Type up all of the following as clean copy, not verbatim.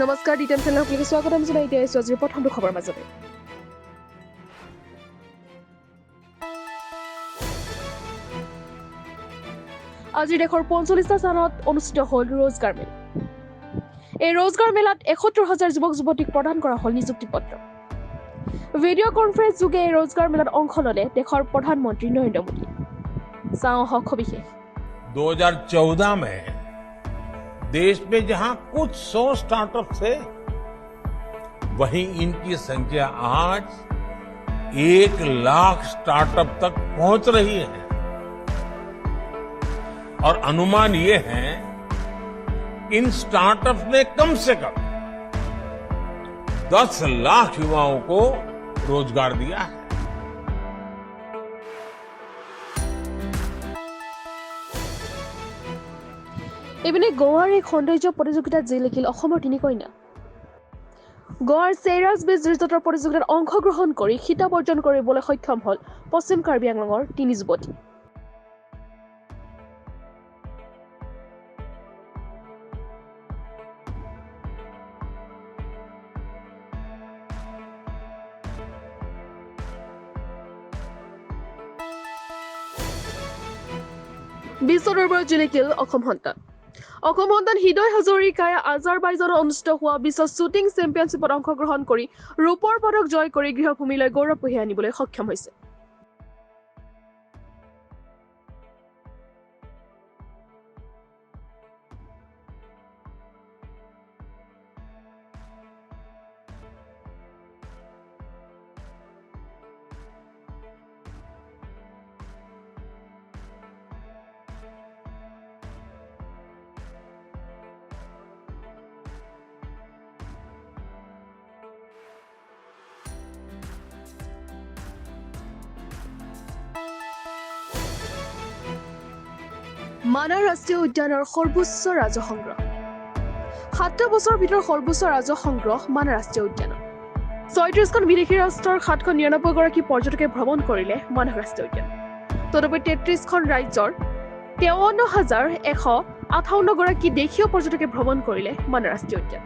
নমস্কাৰ ডিটেন চেনেলৰ আপোনালোকে স্বাগতম জনাই এতিয়া আছোঁ আজিৰ প্ৰথমটো খবৰ মাজতে আজি দেশৰ ৪৫টা স্থানত অনুষ্ঠিত হ'ল ৰোজগাৰ মেলা এই ৰোজগাৰ মেলাত ৭১,০০০ যুৱক যুৱতীক প্ৰদান কৰা হ'ল নিযুক্তি পত্ৰ ভিডিঅ' কনফাৰেন্স যোগে এই ৰোজগাৰ মেলাত অংশ ল'লে দেশৰ প্ৰধানমন্ত্ৰী নৰেন্দ্ৰ মোদী চাওঁ আহক সবিশেষ 2014 में देश में जहां कुछ 100 स्टार्टअप थे वहीं इनकी संख्या आज 1 लाख स्टार्टअप तक पहुंच रही है और अनुमान ये है इन स्टार्टअप ने कम से कम 10 लाख युवाओं को रोजगार दिया है এইপিনে গোৱাৰ এক সৌন্দৰ্য প্ৰতিযোগিতাত জিলিকিল অসমৰ তিনি কন্যা গোৱাৰ চেৰাজ বীজ ৰিজৰ্টৰ প্ৰতিযোগিতাত অংশগ্ৰহণ কৰি খিতাপ অৰ্জন কৰিবলৈ সক্ষম হ'ল পশ্চিম কাৰ্বি আংলঙৰ তিনি যুৱতী বিশ্ব দৰবাৰত জিলিকিল অসম সন্তান হৃদয় হাজৰিকাই আজাৰবাইজানত অনুষ্ঠিত হোৱা বিশ্ব শ্বুটিং চেম্পিয়নশ্বিপত অংশগ্ৰহণ কৰি ৰূপৰ পদক জয় কৰি গৃহভূমিলৈ গৌৰৱ কঢ়িয়াই আনিবলৈ সক্ষম হৈছে মানাহ ৰাষ্ট্ৰীয় উদ্যানৰ সৰ্বোচ্চ ৰাজহ সংগ্ৰহ ৭টা বছৰৰ ভিতৰত সৰ্বোচ্চ ৰাজহ সংগ্ৰহ মানাহ ৰাষ্ট্ৰীয় উদ্যানত ৩৬খন বিদেশী ৰাষ্ট্ৰৰ ৭৯৯ গৰাকী পৰ্যটকে ভ্ৰমণ কৰিলে মানাহ ৰাষ্ট্ৰীয় উদ্যান তদুপৰি ৩৩খন ৰাজ্যৰ ৫৩,১৫৮ গৰাকী দেশীয় পৰ্যটকে ভ্ৰমণ কৰিলে মানাহ ৰাষ্ট্ৰীয় উদ্যান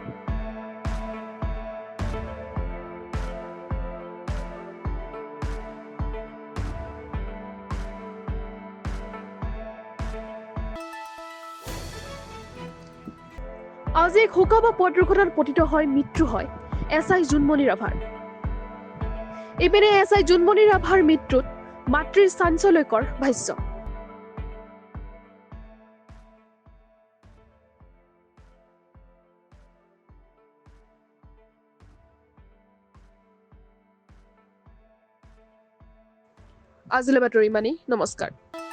আজি এক হুকাবা পথ দুৰ্ঘটনাত পতিত হয় মৃত্যু হয় এছআই জোনমণি ৰাভাৰ ইপিনে এছআই জোনমণি ৰাভাৰ মৃত্যুত মাতৃৰ চাঞ্চল্যকৰ ভাষ্য আজিলৈ বাতৰি ইমানেই নমস্কাৰ